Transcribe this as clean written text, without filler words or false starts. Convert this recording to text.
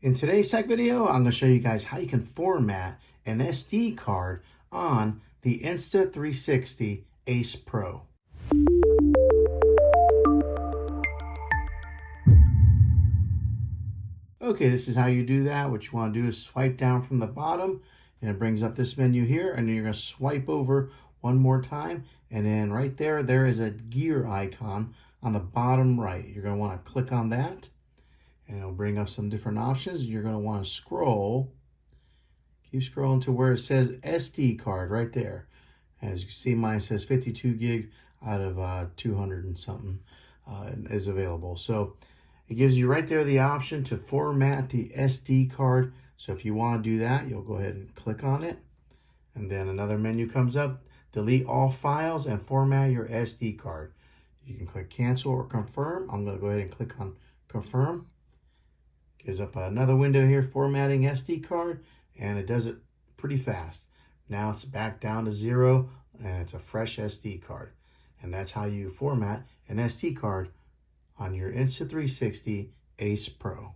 In today's tech video, I'm going to show you guys how you can format an SD card on the Insta360 Ace Pro. Okay, this is how you do that. What you want to do is swipe down from the bottom and it brings up this menu here, and then you're going to swipe over one more time, and then right there, there is a gear icon on the bottom right. You're going to want to click on that and it'll bring up some different options. You're going to want to scroll, keep scrolling to where it says SD card right there. As you can see, mine says 52 gig out of 200 and something is available. So it gives you right there the option to format the SD card. So if you want to do that, you'll go ahead and click on it. And then another menu comes up, delete all files and format your SD card. You can click cancel or confirm. I'm going to go ahead and click on confirm. Gives up another window here, formatting SD card, and it does it pretty fast. Now it's back down to 0 and it's a fresh SD card. And that's how you format an SD card on your Insta360 Ace Pro.